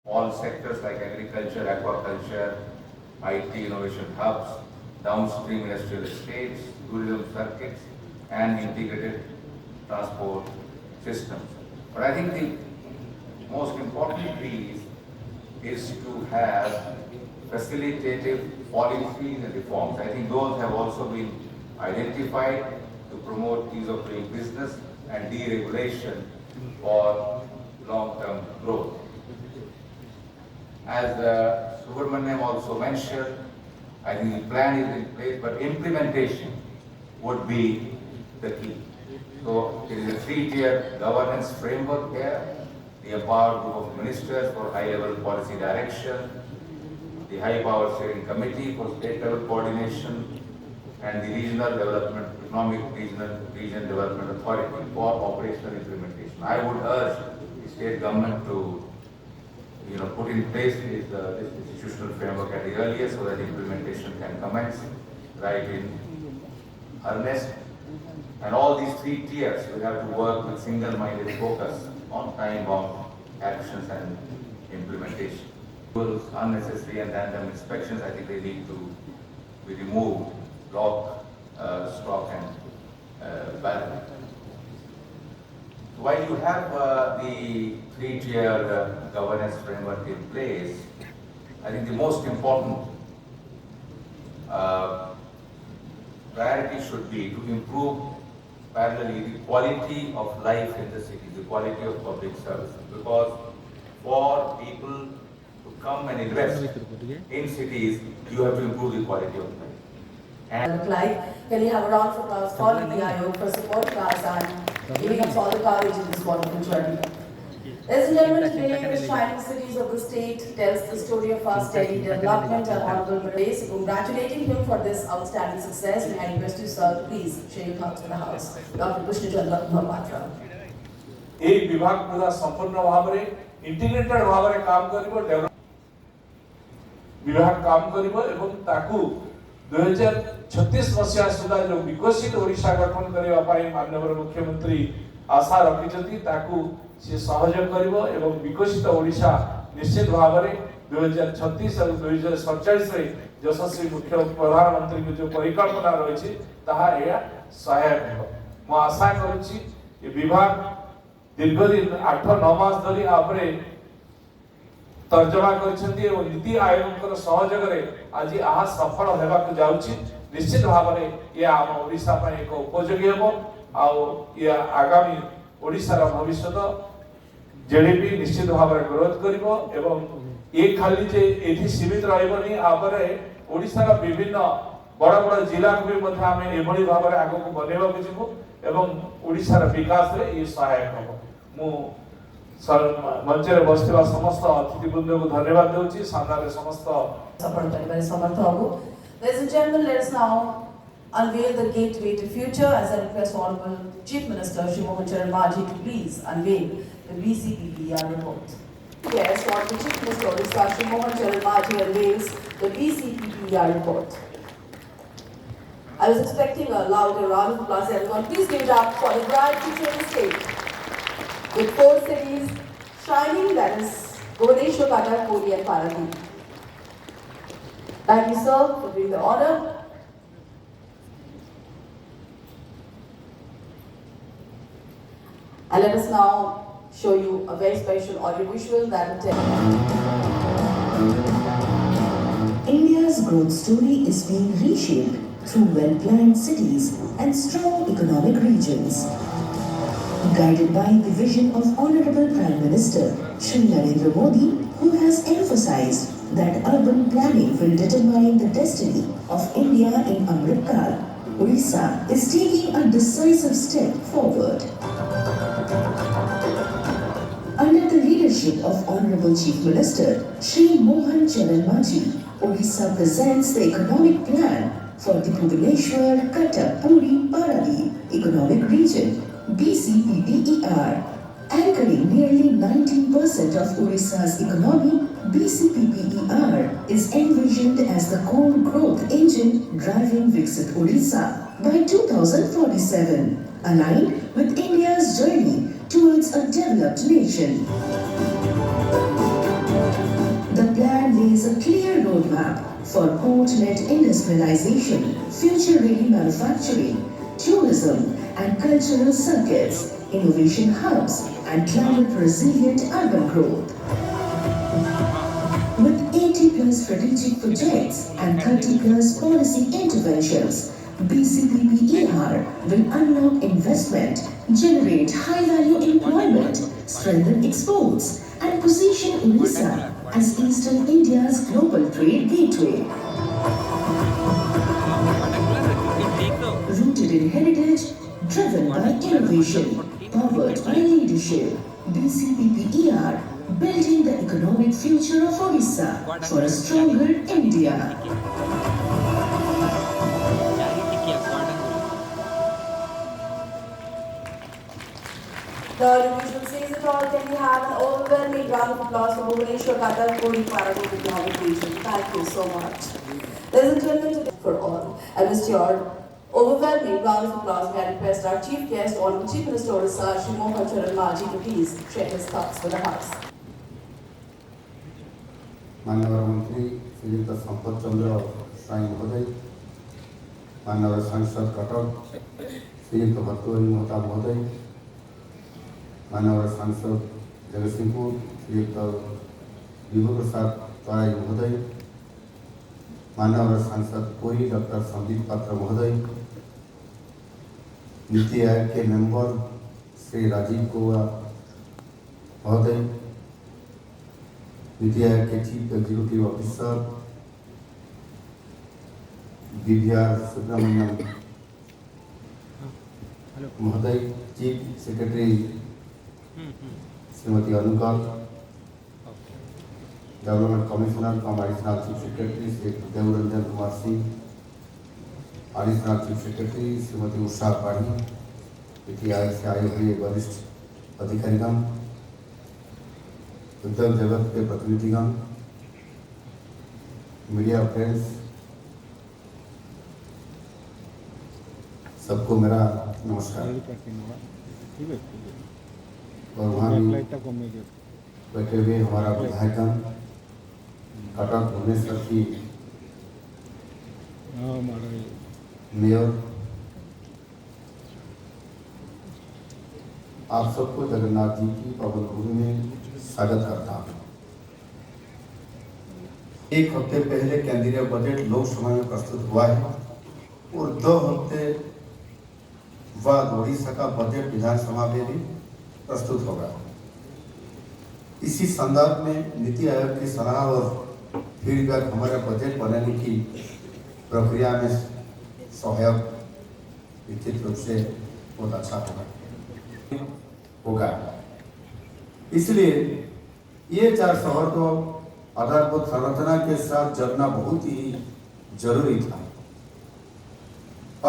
all sectors like agriculture, aquaculture, IT innovation hubs, downstream industrial estates, tourism circuits, and integrated transport systems. But I think the most important piece is to have facilitative policies and reforms. I think those have also been identified to promote ease of doing business and deregulation for long-term growth. As Subramaniam also mentioned, I think the plan is in place, but implementation would be the key. So it is a three-tier governance framework here, the empowered group of ministers for high-level policy direction, the high-power steering committee for state-level coordination, and the regional development, economic region development authority for operational implementation. I would urge the state government to put in place this institutional framework at the earliest so that implementation can commence right in earnest. And all these three tiers will have to work with single-minded focus on time-bound actions and implementation. Unnecessary and random inspections, I think they need to be removed, lock, stock and barrel. While you have the three-tier governance framework in place, I think the most important priority should be to improve parallelly the quality of life in the city, the quality of public service. Because for people to come and invest in cities, you have to improve the quality of life. And can you have a round of applause for Niti Aayog for supporting us and giving us all the courage in this wonderful journey. Ladies and gentlemen, today the shining cities of the state tells the story of our steady development and honorable race. Congratulating him for this outstanding success. May I request you, sir, please share your thoughts with the House. Dr. Krishna Chandra Mahapatra. এই বিভাগ পুরা সম্পূর্ণ ভাবে integrated ভাবে কাম করিব develop বিভাগ কাম করিব এবং তাকু 2036 মସିହା ସୁଦ୍ଧା जो विकसित ओडिशा गठन କରିବା ପାଇଁ माननीय मुख्यमंत्री आशा रखिଛନ୍ତି ତାକୁ से सहयोग करिवो एवं विकसित ओडिशा निश्चित भाव में 2036 और 2047 रे यशस्वी मुख्य प्रधानमंत्री की जो परिकल्पना रही ताहा या सहायक हो मो आशा करूची ये विभाग दीर्घदिन 8-9 मास धरी आपरे तर्जमा करछन्ती एवं नीति आयोग सहयोग रे आज आहा सफल हेबा को जाउची निश्चित भाव में ये आम ओडिशा पर एक उपयोगी हेबो आ ये आगामी ओडिशा रा भविष्य जेडीपी निश्चित भाव में ग्रोथ करिवो एवं ये खाली जे एथि सीमित रहबनी आबरे ओडिशा रा विभिन्न बड़ा बड़ा जिला को भी मध्य आमे एभली भाव में आगो को बनेबा को जिवो एवं ओडिशा रा विकास रे ये सहायक हो मु मंच रे बसथिबा समस्त अतिथिवृंद को धन्यवाद देउची सामने समस्त सफल परिवार समर्थ होबो. Ladies and gentlemen, let us now unveil the gateway to future as I request Honorable Chief Minister Shri Mohan Charan Majhi to please unveil the BCPPR report. Yes, Honorable Chief Minister Odisha Shri Mohan Charan Majhi unveils the BCPPR report. I was expecting a louder round of applause. Everyone, please give it up for the bright future of the state. With 4 cities shining, that is Bhubaneswar, Cuttack, Puri and Paradip. Thank you, sir, for doing the honor. And let us now show you a very special audiovisual that will tell. India's growth story is being reshaped through well-planned cities and strong economic regions. Guided by the vision of Honorable Prime Minister Shri Narendra Modi, who has emphasized that urban planning will determine the destiny of India in Amrit Kaal, Odisha is taking a decisive step forward. Under the leadership of Honorable Chief Minister Shri Mohan Charan Majhi, Odisha presents the economic plan for the Bhubaneswar, Cuttack, Puri, Paradip Economic Region (BCPPER). Anchoring nearly 19% of Odisha's economy, BCPPER is envisioned as the core growth engine driving Viksit Odisha by 2047, aligned with India's journey towards a developed nation. for port-led industrialization, future-ready manufacturing, tourism and cultural circuits, innovation hubs and climate-resilient urban growth. With 80 plus strategic projects and 30 plus policy interventions, BCPPER will unlock investment, generate high-value employment, strengthen exports, and position Odisha as Eastern India's global trade gateway. Rooted in heritage, driven by innovation, powered by leadership, BCPPER building the economic future of Odisha for a stronger India. The division says it all. Can we have an overwhelming round of applause for Bhubaneswar Qatar Puri Paragon Economic Region? Thank you so much. Ladies and gentlemen, today for all. And with your overwhelming round of applause, may I request our Chief Guest, Honorable Chief Minister Odisha, Shri Mohan Charan Maji, to please share his thoughts with the House. माननीय मंत्री श्रीयुक्त संपत चंद्र साई महोदय, माननीय सांसद कटक श्रीयुक्त भर्तृहरि मेहता महोदय, माननीय सांसद जगतसिंहपुर श्रीयुक्त विभू प्रसाद तराई महोदय, माननीय सांसद पुरी डॉक्टर संदीप पात्र महोदय, नीति आयोग के मेंबर श्री राजीव गौबा महोदय, नीति आयोग के chief executive officer BVR Subrahmanyam महोदय, chief secretary Shrimati Anukal, development commissioner cum additional chief secretary Shri Devranjan Kumar Singh, additional chief secretary Shrimati Usha Padhi, Niti Aayog से आए हुए वरिष्ठ अधिकारीगण, उद्योग जगत के प्रतिनिधिगण, मीडिया फ्रेंड्स, सबको मेरा नमस्कार। और वहाँ भी बैठे हुए हमारा विधायकगण, कटक भुवनेश्वर की मेयर, आप सबको जगन्नाथ जी की पावन भूमि में स्वागत करता हूँ। एक हफ्ते पहले केंद्रीय बजट लोकसभा में प्रस्तुत हुआ है और 2 हफ्ते बाद ओडिशा का बजट विधानसभा में भी प्रस्तुत होगा। इसी संदर्भ में नीति आयोग की सलाह और फीडबैक हमारे बजट बनाने की प्रक्रिया में सहायक निश्चित रूप से बहुत अच्छा होगा। इसलिए ये 4 शहर को आधारभूत संरचना के साथ जोड़ना बहुत ही जरूरी था।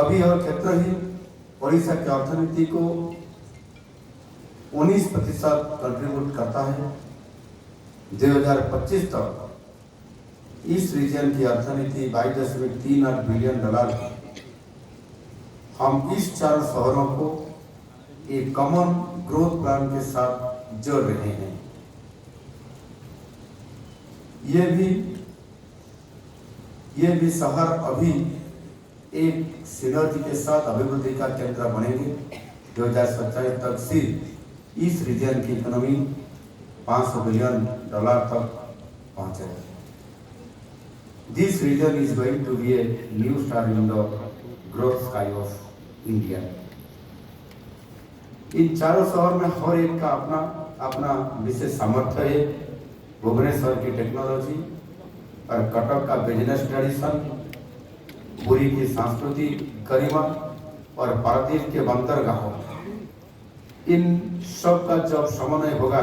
अभी यह क्षेत्र ही ओडिशा की अर्थनीति को 19% कंट्रीब्यूट करता है। 2025 तक इस रीजन की अर्थनीति $22.38 बिलियन है। हम इस 4 शहरों को एक कॉमन ग्रोथ प्लान के साथ जोड़ रहे हैं। ये भी शहर अभी एक सिनर्जी के साथ अभिवृद्धि का केंद्र बनेंगे। 2027 तक सिर्फ इस रीजन की इकोनॉमी $500 बिलियन तक पहुंचेगी। This region is going to be a new star in the growth sky of India. इन 4 शहर में हर एक का अपना अपना विशेष सामर्थ्य है। भुवनेश्वर की टेक्नोलॉजी और कटक का बिजनेस ट्रेडिशन, पुरी की सांस्कृतिक गरिमा और पारादीप के बंदरगाहों, इन सब का जब समन्वय होगा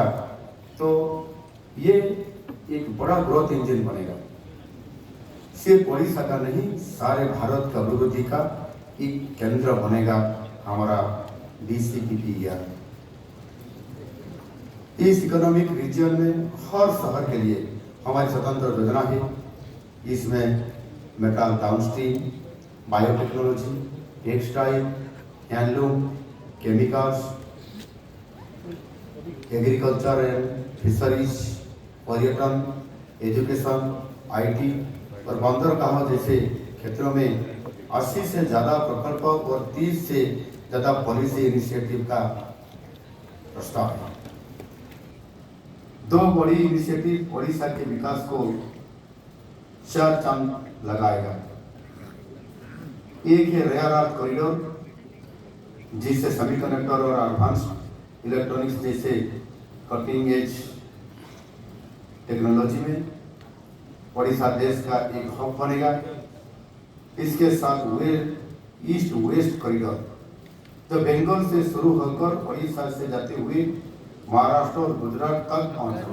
तो ये एक बड़ा ग्रोथ इंजन बनेगा। सिर्फ ओडिशा का नहीं, सारे भारत का अभिवृद्धि का एक केंद्र बनेगा हमारा BCPPER। इस इकोनॉमिक रीजन में हर शहर के लिए हमारी स्वतंत्र योजना है। इसमें metal downstream, biotechnology, textile, handloom, chemicals, agriculture and fisheries, पर्यटन, एजुकेशन, IT, और बंदरगाह जैसे क्षेत्रों में 80 से ज़्यादा प्रकल्प और 30 से ज़्यादा पॉलिसी इनिशिएटिव का प्रस्ताव है। 2 बड़ी इनिशिएटिव ओडिशा के विकास को 4 चांद लगाएगा। एक है रेयर अर्थ कॉरिडोर, जिससे सेमीकंडक्टर और एडवांस्ड इलेक्ट्रॉनिक्स जैसे कटिंग एज टेक्नोलॉजी में ओडिशा देश का एक हब बनेगा। इसके साथ ईस्ट वेस्ट कॉरिडोर जो बंगाल से शुरू होकर ओडिशा से जाते हुए महाराष्ट्र और गुजरात तक पहुंचे।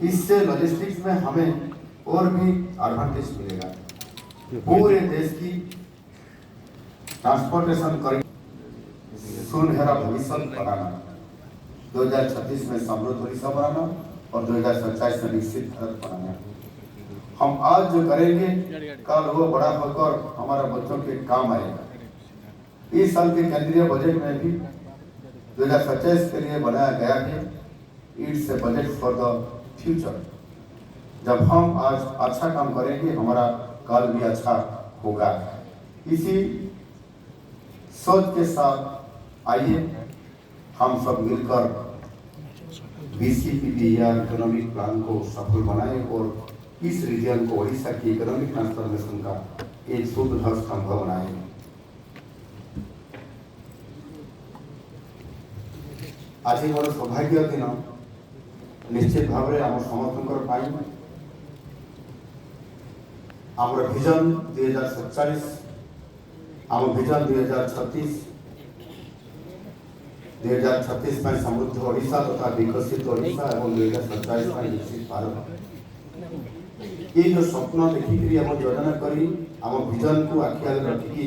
इससे लॉजिस्टिक्स में हमें और भी एडवांटेज मिलेगा। पूरे देश की ट्रांसपोर्टेशन कॉरिडोर सुनहरा भविष्य बनाना, 2036 में समृद्ध ओडिशा बनाना और 2047 में विकसित भारत बनाना। हम आज जो करेंगे कल वो बड़ा होकर हमारा बच्चों के काम आएगा। इस साल के केंद्रीय बजट में भी 2027 के लिए बनाया गया है it's a budget for the future. जब हम आज अच्छा काम करेंगे हमारा कल भी अच्छा होगा। इसी सोच के साथ आइए हम सब मिलकर BCPPR इकोनॉमिक प्लान को सफल बनाएं और इस रीजन को ओडिशा की इकोनॉमिक ट्रांसफॉर्मेशन का एक सुदृढ़ स्तंभ बनाएं। आज मोर सौभाग्य दिन निश्चित भाव में आम समस्त आम विजन 2047 आम विजन 2036 में समृद्ध ओडिशा तथा विकसित ओडिशा और 2047 में विकसित भारत ये जो स्वप्न देखिकी आम योजना करी आम विजन को आखि आगे रखिकी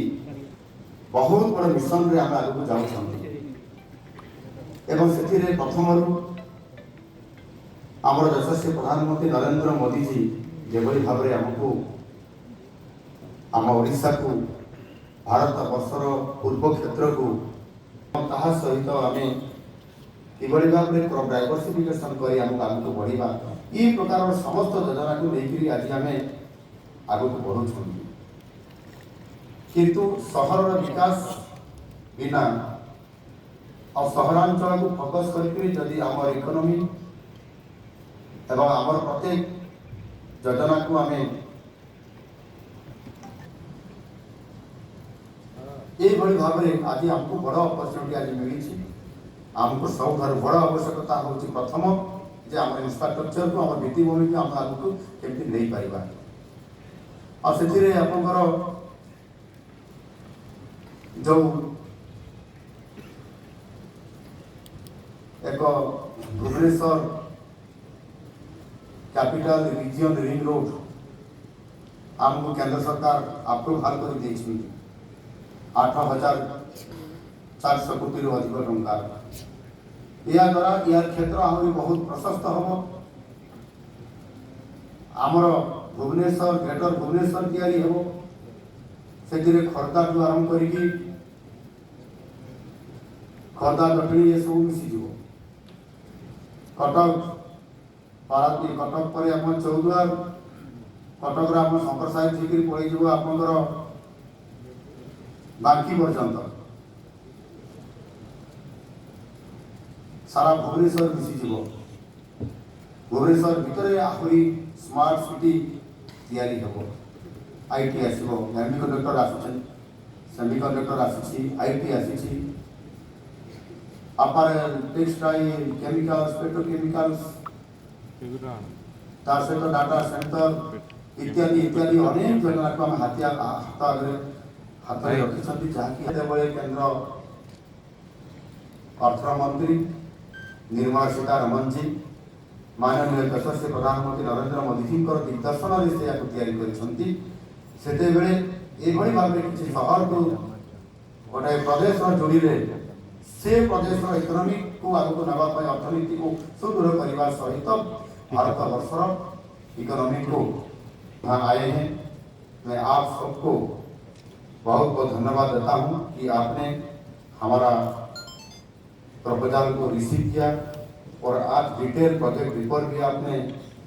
बहुत बड़ मिशन रे आम आगु जाऊँ एवं से प्रथम आमर यशस्वी प्रधानमंत्री नरेंद्र मोदी जी जेभली भाव में आमको आम ओडिशा को भारत वर्षर पूर्व क्षेत्र को ताहा सहित आम किभली भाव में क्रॉप डाइवर्सिफिकेशन कर आगू बढ़ा ये प्रकार समस्त योजना को लेकर आज आम आगू बढ़ु किंतु सहर विकास बिना और सहरांचल को फोकस करके आम इकोनॉमी एवं आम प्रत्येक योजना को आम ये भाव में आज आमको बड़ अपरच्युनिटी आज मिली। आमको सब बड़ आवश्यकता हूँ प्रथम जे आम इंफ्रास्ट्रक्चर को आम भित्तिभूमि को आम आगू केमती नहीं पारिबा और से आपंकर जो एक Bhubaneswar capital region ring road आमको केंद्र सरकार अप्रूवाल कर 8,400 कोटी अधिक टंका या द्वारा यार क्षेत्र आहरी बहुत प्रशस्त हम आमर भुवनेश्वर ग्रेटर भुवनेश्वर तैयारी हो से खर्दा ठू आरंभ करी खर्दा जटणी ये सब मिसीज कटक पारादीप कटक पर आम चौद्वार कटक आम शंकर साहिब थी पड़े आपंकर बांकी पर्यंत सारा भुवनेश्वर मिसीज भुवनेश्वर भितर आहरी स्मार्ट सिटी तैयारी हो आईटी आसो सेमीकंडक्टर सेमीकंडक्टर आसी आईटी आसी अपारेल टेक्सटाइल केमिकल्स पेट्रोकेमिकल्स तार सहित डाटा सेंटर इत्यादि इत्यादि अनेक योजना को आम हाथ आगे हाथ में रखी जहाँकि केंद्र अर्थमंत्री निर्मला सीतारमण जी माननीय यशस्वी प्रधानमंत्री नरेंद्र मोदी जी दिग्दर्शन से ये भाव में किसी सहर को गोटे प्रदेश जोड़े से प्रदेश इकोनॉमिक को आगे नापी अर्थनीति को सुदृढ़ करने सहित भारत वर्षर इकोनॉमी को यहाँ आए हैं। मैं आप सबको बहुत बहुत धन्यवाद देता हूँ कि आपने हमारा प्रपोजल को रिसीव किया और आज डिटेल प्रोजेक्ट रिपोर्ट भी आपने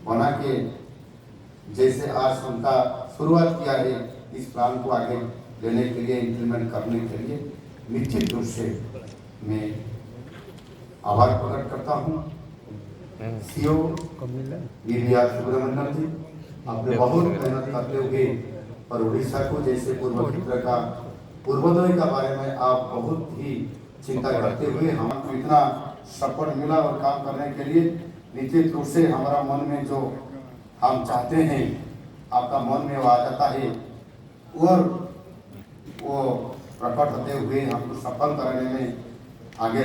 बना के जैसे आज उनका शुरुआत किया है इस प्लान को आगे लेने के लिए, इम्प्लीमेंट करने के लिए, निश्चित रूप से मैं आभार प्रकट करता हूँ। सीओ वीवीआर सुब्रमण्यम जी, आपने बहुत मेहनत करते हुए और उड़ीसा को जैसे पूर्व क्षेत्र का पूर्वोदय का बारे में आप बहुत ही चिंता करते हुए हमको इतना सपोर्ट मिला और काम करने के लिए निश्चित रूप से हमारा मन में जो हम चाहते हैं आपका मन में वो आ जाता है और वो प्रकट होते हुए हमको सफल करने में आगे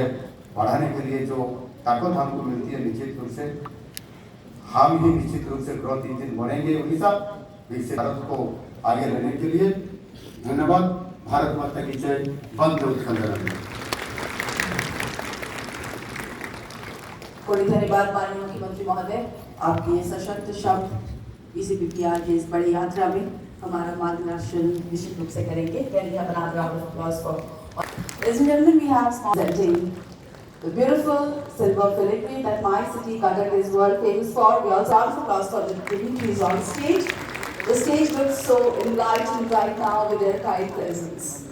बढ़ाने के लिए जो ताकत हमको मिलती है, निश्चित रूप से हम ही निश्चित रूप से ग्रोथ इंजन बनेंगे उड़ीसा विकसित भारत को आगे लेने के लिए। धन्यवाद। भारत माता की जय। वंदे उत्कल। कोई धन्यवाद माननीय मुख्यमंत्री महोदय, आपके ये सशक्त शब्द बीसीपीआर की इस बड़ी यात्रा में हमारा मार्गदर्शन निश्चित रूप से करेंगे। Can we have another round of applause for? Ladies and gentlemen, we have presenting the beautiful silver filigree that my city Cuttack is world famous for. We also have applause for the dignitaries on stage. The stage looks so enlightened right now with their kind presence.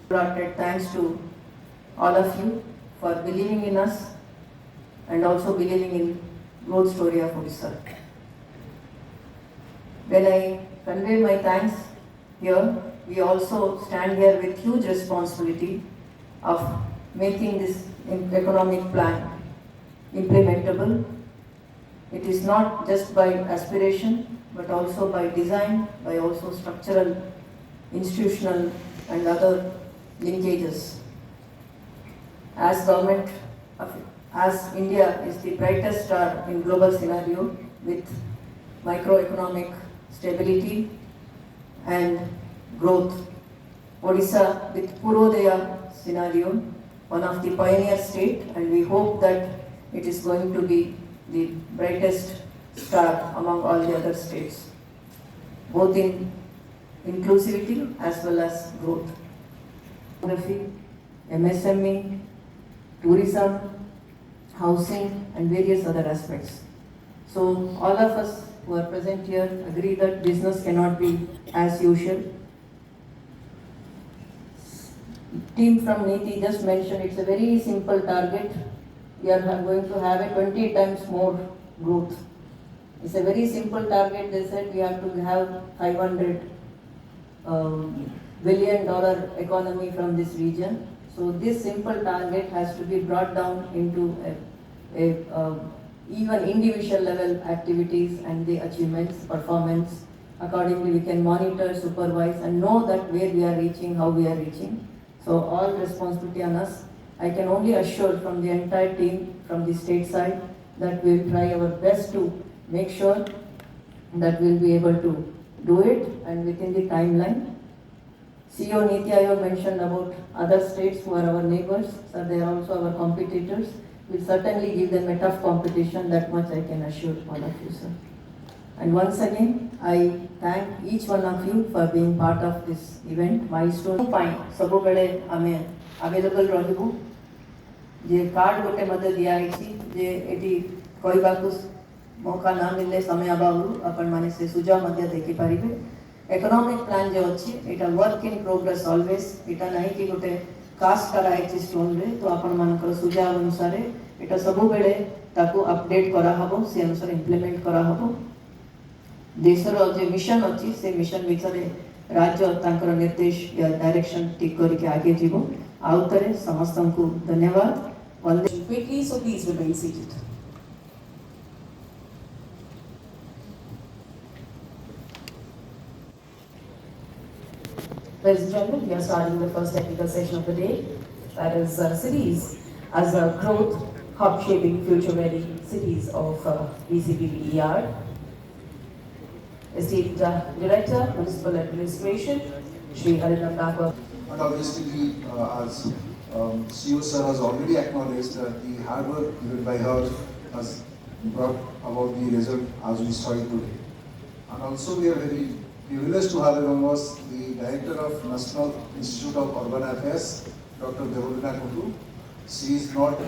Thanks to all of you for believing in us and also believing in growth story of Odisha. When I convey my thanks here, we also stand here with huge responsibility of making this economic plan implementable. It is not just by aspiration, but also by design, by also structural, institutional and other linkages. As government, as India is the brightest star in global scenario with microeconomic stability and growth, Odisha with Purodaya scenario, one of the pioneer state, and we hope that it is going to be the brightest star among all the other states, both in inclusivity as well as growth. Geography, MSME, tourism, housing and various other aspects. So all of us who are present here agree that business cannot be as usual. Team from NITI just mentioned it's a very simple target. We are going to have a 20 times more growth. It's a very simple target. They said we have to have $500 billion economy from this region. So this simple target has to be brought down into even individual level activities and the achievements, performance. Accordingly, we can monitor, supervise and know that where we are reaching, how we are reaching. So all responsibility on us. I can only assure from the entire team, from the state side, that we will try our best to make sure that we will be able to do it and within the timeline. CEO Niti Aayog mentioned about other states who are our neighbors, so they are also our competitors. We'll certainly give them a tough competition, that much I can assure all of you, sir. And once again, I thank each one of you for being part of this event, milestone. Fine, सबुबेले आमे available रहिबु जे card गोटे मते दिया आइछि जे eighty कहबाकू मौका ना मिलले समय अभावरु अपन माने से सुझाव मते देखि पारिबे। इकोनॉमिक प्लान जो अछि एटा वर्क इन प्रोग्रेस ऑलवेज, एटा नाही कि गोटे कास्ट करा आइछि स्टोन रे, तो अपन मानकर सुझाव अनुसार एटा सबुबेले ताकू अपडेट करा हबो, से अनुसार इंप्लीमेंट करा हबो। देशर जो मिशन अच्छी से मिशन भितर राज्य तांकर निर्देश या डायरेक्शन ठीक करके आगे जीवो। आउतरे समस्त को धन्यवाद। Quickly, so please remain seated. Ladies and gentlemen, we are starting the first technical session of the day. That is cities as a growth hub shaping future-ready cities of BCPBER. Esteemed Director, Municipal Administration, Shri Harinam Nagwa. And obviously, as CEO sir has already acknowledged that the hard work given by her has brought about the result as we saw it today. And also we are very privileged to have among us the Director of National Institute of Urban Affairs, Dr. Devolina Kundu. She is not